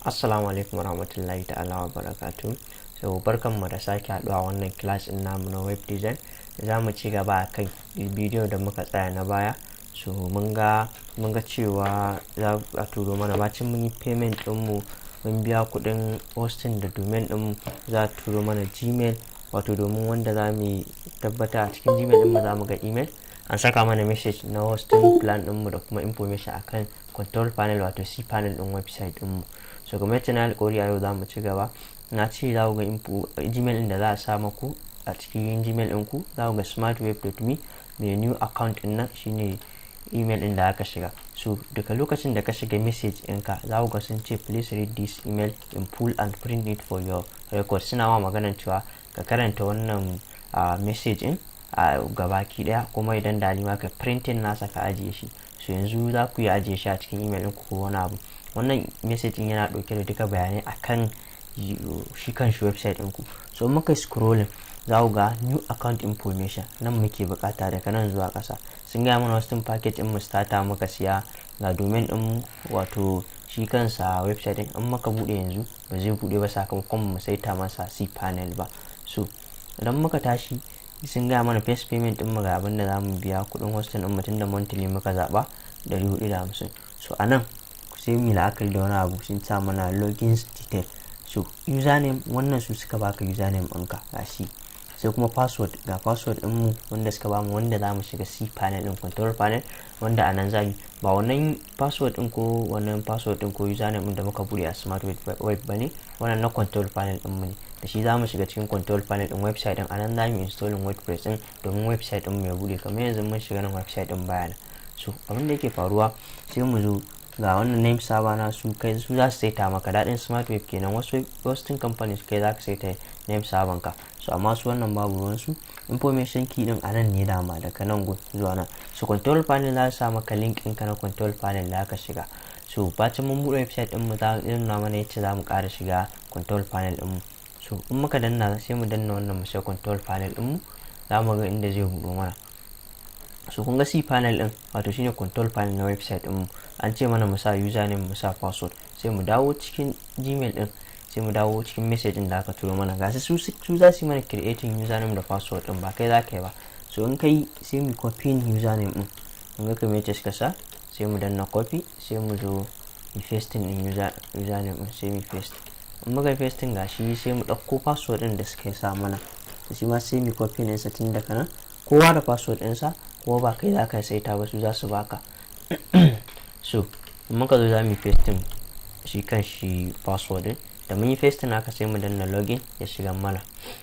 Assalamu alaikum warahmatullahi ta'ala wa barakatuh. So barkanmu da sake haɗuwa wannan class ɗin namu na web design. Za mu ci gaba a kan bidiyo da muka tsaya na baya. So mun ga cewa za a turo mana bacin mun yi payment ɗinmu, mun biya kuɗin hosting da domain ɗinmu, za a turo mana Gmail, wato domin wanda za mu tabbata a cikin Gmail ɗinmu za mu ga email. An saka mana message na hosting plan ɗinmu da kuma information akan control panel wato C panel ɗin website ɗinmu. So kuma yadda na alƙawari a yau za mu ci gaba. Na ce za ku ga Gmail ɗin da za a sa maku a cikin Gmail ɗinku, za ku ga smartweb.me, mai new account ɗin nan shine email ɗin da aka shiga. So daga lokacin da ka shiga message ɗinka za ku ga sun ce please read this email in full and print it for your record. Suna ma maganar cewa ka karanta wannan message ɗin a gabaki ɗaya, kuma idan da ma ka printing nasa ka ajiye shi. So yanzu za ku yi ajiye shi a cikin email ɗinku ko wani abu. Wannan message ɗin yana ɗauke da duka bayanai akan shi kan shi website ɗinku. So muka scrolling za ku ga new account information nan muke bukata daga nan zuwa ƙasa. Sun gaya mana hosting package ɗin mu starter muka siya, ga domain ɗin wato shi kansa website ɗin an maka buɗe yanzu ba zai buɗe ba sakamakon mu saita masa C panel ba. So idan muka tashi sun gaya mana first payment ɗin mu ga abin da za mu biya kuɗin hosting ɗin mutum da monthly muka zaɓa 450. So anan sai mu la'akari da wani abu sun sa mana login detail. So username wannan su suka baka username ɗinka gashi, sai kuma password ga password ɗinmu wanda suka bamu wanda za mu shiga C panel ɗin control panel, wanda anan za mu ba wannan password ɗin ko wannan password ɗin ko username ɗin da muka buɗe a smart web bane, wannan na control panel ɗinmu ne, da shi za mu shiga cikin control panel ɗin website ɗin. Anan za mu installing Wordpress ɗin domin website ɗinmu ya buɗe kamar yanzu mun shiga nan website ɗin bayana. So abin da yake faruwa sai mu zo ga wannan name server na su kai su za su saita maka daɗin smart web kenan. Wasu hosting companies kai za ka saita name server ka, so amma su wannan babu ruwansu. Information key din anan ne dama daga nan zuwa nan. So control panel za su sa maka link ɗinka na control panel da aka shiga. So bacin mun buɗe website ɗin mu za su nuna mana yace za mu ƙara shiga control panel ɗin mu. So in muka danna sai mu danna wannan mu shiga control panel ɗin mu, za mu ga inda zai buɗo mana. So kun ga C panel ɗin wato shine control panel na website ɗin mu. An ce mana mu sa username mu sa password, sai mu dawo cikin Gmail ɗin, sai mu dawo cikin message ɗin da aka turo mana. Ga su za su yi mana creating username da password ɗin, ba kai za ka yi ba. So in kai sai mu copy username ɗin, kun ga kamar yadda suka sa, sai mu danna copy, sai mu zo mu pasting ɗin username ɗin, sai mu paste. In muka pasting gashi sai mu ɗauko password ɗin da suka sa mana, shi ma sai mu copy ɗinsa tun daga nan. Kowa da password ɗinsa, kowa ba kai za ka saita ba, su za su baka. So muka zo za mu pasting shi kan shi password ɗin, da mun yi pasting haka sai mu danna login ya shiga mana.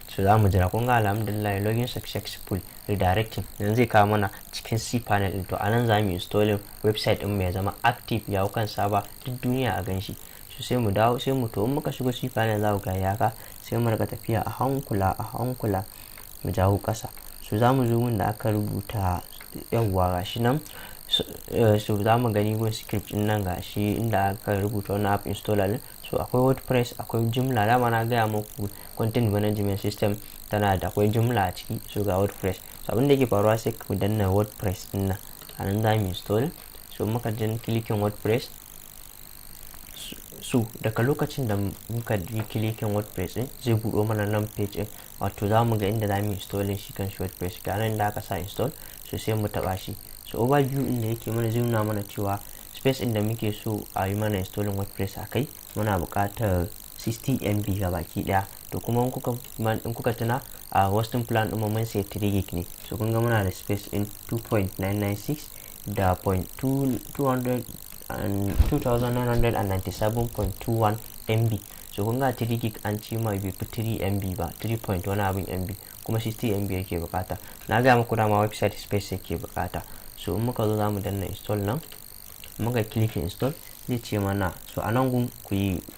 So za mu jira, kun ga alhamdulillah login successful redirecting, yanzu zai kawo mana cikin C panel ɗin. To anan za mu installing website ɗin mu ya zama active ya hau kan saba duk duniya a ganshi. So sai mu dawo sai mu to in muka shigo C panel za ku ga yaka, sai mu rika tafiya a hankula mu jawo ƙasa. So za mu zo gun da aka rubuta yawwa gashi nan. So za mu gani gun script din nan gashi inda aka rubuta wani app installer. So akwai Wordpress, akwai Joomla, dama na gaya muku content management system tana da akwai Joomla a ciki. So ga Wordpress, so abin da yake faruwa sai ku danna Wordpress din nan, anan za mu install. So muka jan clicking Wordpress. So daga lokacin da muka yi clicking Wordpress din zai buɗo mana nan page din, wato za mu ga inda za mu installing shi kan shi Wordpress ga nan da aka sa install. So sai mu taɓa shi. So overview din da yake mana zai nuna mana cewa space din da muke so a yi mana installing Wordpress a kai muna buƙatar 60 MB ga baki ɗaya. To kuma in kuka tuna a hosting plan ɗin mun sai 3 gig ne. So kun ga muna da space in 2.996 da 2997.21 MB. So kun ga 3 gig an ci ma bai fi 3 MB ba, 3 point wani abin MB, kuma 60 MB yake bukata. Na ga muku dama website space yake bukata. So in muka zo za mu danna install nan, muka click install zai ce mana so anan gun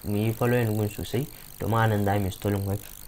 mu yi following gun sosai domin anan za mu installing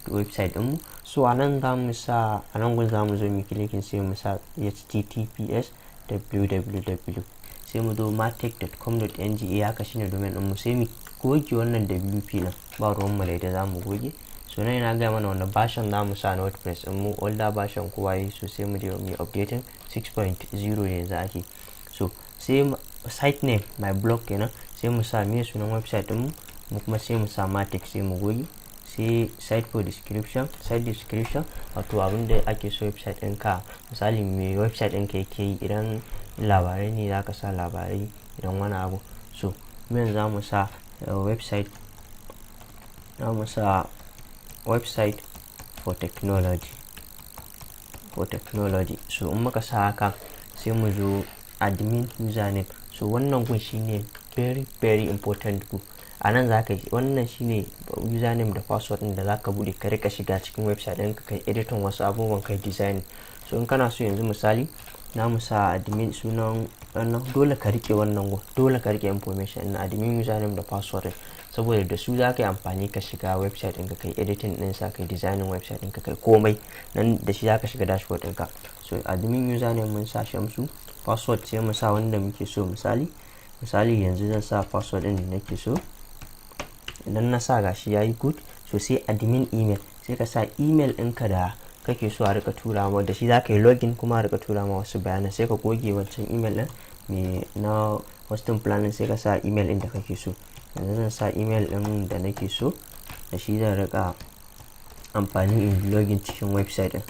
website din mu. So anan za mu sa anan gun za mu zo mu click sai mu sa https www, sai mu zo martech.com.ng, haka shine domain din mu. Sai mu goge wannan wp nan, ba ruwan mu da za mu goge. So nan yana gaya mana wannan version za mu sa na Wordpress din mu, older version kowa yi. So sai mu je mu updating 6.0 yanzu ake. So sai site name my blog kenan, sai mu sa me sunan website din mu, mu kuma sai mu sa matic sai mu goge, sai site for description, site description wato abin da ake so website ɗinka, misali me website ɗinka yake yi, idan labarai ne za ka sa labarai, idan wani abu. So yanzu za mu sa website for technology. So in muka sa haka sai mu zo admin username. So wannan gun shine very important gun. A nan za ka yi wannan shine username da password ɗin da za ka buɗe ka rika shiga cikin website ɗinka kai editing wasu abubuwan kai design. So in kana so yanzu misali na mu sa admin sunan wannan, dole ka rike wannan gun, dole ka rike information na admin username da password ɗin, saboda da su za ka yi amfani ka shiga website ɗinka kai editing ɗin sa kai designing website ɗinka kai komai nan da shi za ka shiga dashboard ɗinka. So admin username mun sa Shamsu, password sai mu sa wanda muke so, misali yanzu zan sa password ɗin da nake so. Idan na sa gashi yayi good, so sai admin email, sai ka sa email ɗinka da kake so a rika tura ma, da shi za ka yi login kuma a rika tura ma wasu bayanan, sai ka goge wancan email ɗin me na hosting plan, sai ka sa email ɗin da kake so. Yanzu zan sa email ɗin da nake so, da shi zan rika amfani in login cikin website ɗin.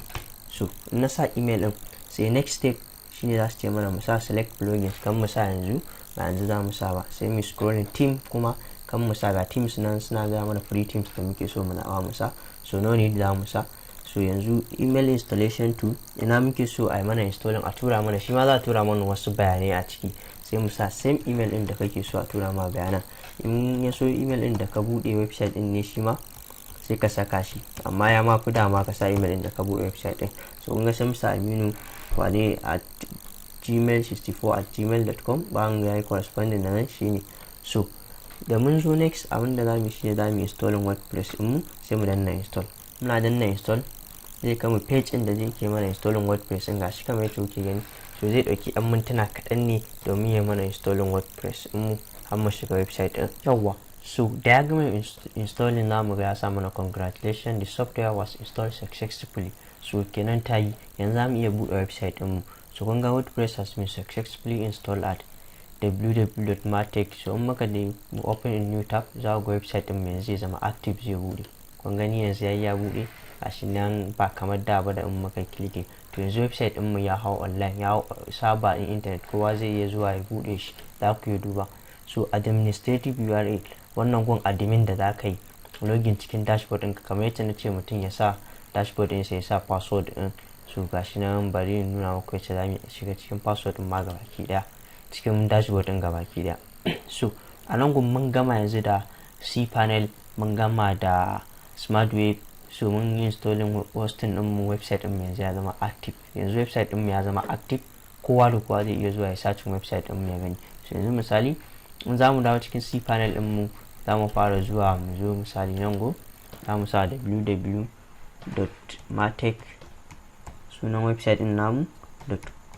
So in na sa email ɗin, sai next step shine za su ce mana mu sa select plugins, kan mu sa yanzu ba yanzu za mu sa ba, sai mu scrolling team kuma kan mu sa ga teams nan suna gaya mana free teams da muke so mu nawa mu sa, so no need za mu sa. So yanzu email installation to ina muke so a yi mana installing a tura mana, shi ma za a tura mana wasu bayanai a ciki, sai mu sa same email ɗin da kake so a tura ma bayanan. In ya so email ɗin da ka buɗe website ɗin ne shi ma sai ka saka shi, amma ya ma fi dama ka sa email ɗin da ka buɗe website ɗin. So kun ga sai mu sa Aminu wane at gmail64@gmail.com bayan ya yi corresponding da nan shine. So da mun zo next abin da za mu shi ne za mu installing WordPress mu, sai mu danna install. Muna danna install zai kama page ɗin da zai ke mana installing WordPress ɗin, gashi kamar yadda kuke gani. So zai ɗauki 'yan mintuna kaɗan ne domin ya mana installing WordPress mu har mu shiga website ɗin. Yawwa, so da ya gama installing namu ga ya sa mana congratulations, the software was installed successfully. So kenan ta yi, yanzu za mu iya buɗe website ɗin mu. So kun ga WordPress has been successfully installed at www.matic. So in muka da open a new tab za ku ga website ɗin yanzu zai zama active, zai buɗe. Kun gani yanzu ya buɗe, gashi nan ba kamar da ba da in muka clicking. To yanzu website ɗin mu ya hau online, ya saba in internet, kowa zai iya zuwa ya buɗe shi, za ku yi duba. So administrative URL, wannan gun admin da za ka yi login cikin dashboard ɗinka, kamar yadda na ce mutum ya sa dashboard ɗinsa ya sa password ɗin. So gashi nan bari in nuna muku yadda za mu shiga cikin password ɗin ma gabaki ɗaya, cikin dashboard ɗin gabaki ɗaya. So a nan gun mun gama yanzu da cPanel, mun gama da smart web. So mun yi installing hosting ɗin mu, website ɗin mu yanzu ya zama active. Yanzu website ɗin mu ya zama active, kowa da kowa zai iya zuwa ya searching website ɗin mu ya gani. So yanzu misali in za mu dawo cikin cPanel ɗin mu, za mu fara zuwa mu zo misali nan go za mu sa www.matic sunan website ɗin namu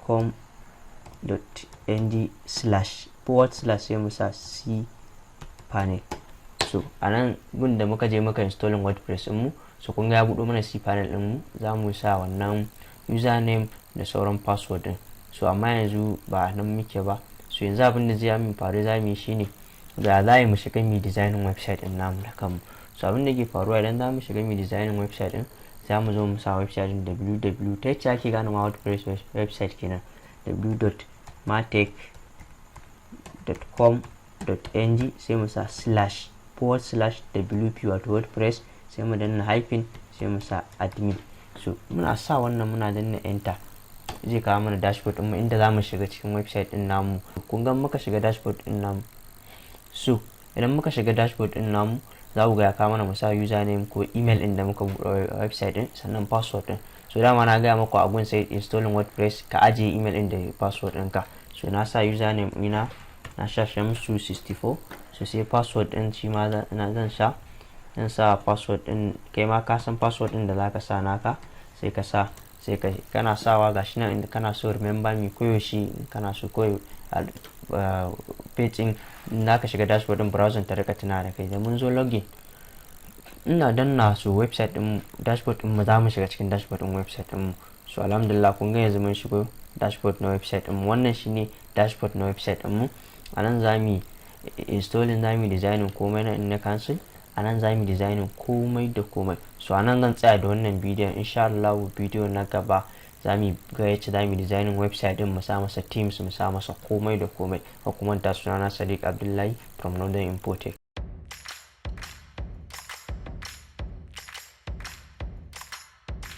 .com.ng// sai mu sa cPanel. So a nan gun da muka je muka installing WordPress ɗin mu, so kun ga ya buɗo mana cPanel ɗin mu, za mu sa wannan username da sauran password ɗin. So amma yanzu ba nan muke ba. So yanzu abin da zai mu faru za mu yi shine da za mu shiga mu designing website ɗin namu da kanmu. So abin da ke faruwa idan za mu shiga mu designing website ɗin, za mu zo mu sa website ɗin www ta yacce ake gane ma WordPress website kenan, www.matic.com.ng sai mu sa //wp wato WordPress, sai mu danna hyphen, sai mu sa admin. So muna sa wannan muna danna enter, zai kawo mana dashboard ɗin mu inda za mu shiga cikin website ɗin namu. Kun ga muka shiga dashboard ɗin namu. So idan muka shiga dashboard ɗin namu, za ku ga ya kawo mana mu sa username ko email ɗin da muka buɗe website ɗin, sannan password ɗin. So dama na gaya maku abun sai installing WordPress ka ajiye email ɗin da password ɗinka. So na sa username ina, na sha Shamsu64. So sai password ɗin shi ma zan sa password ɗin, kai ma ka san password ɗin da zaka sa naka, sai ka sa, sai kana sawa gashi nan inda kana so remember me koyaushe, kana so koyo page ɗin naka shiga dashboard ɗin browser ta rika tuna da kai. Da mun zo login ina danna su website ɗin dashboard ɗin mu, za mu shiga cikin dashboard ɗin website ɗin mu. So alhamdulillah kun ga yanzu mun shigo dashboard na website ɗin mu. Wannan shine dashboard na website ɗin mu. A nan za mu installing za mu designing komai na in na cancel, a nan za mu designing komai da komai. So a nan zan tsaya da wannan bidiyon. Insha Allah bidiyo na gaba za mu ga yacce za mu designing website din, mu sa masa themes, mu sa masa komai da komai. Ka kuma ta sunana Sadiq Abdullahi from Northern Infotech.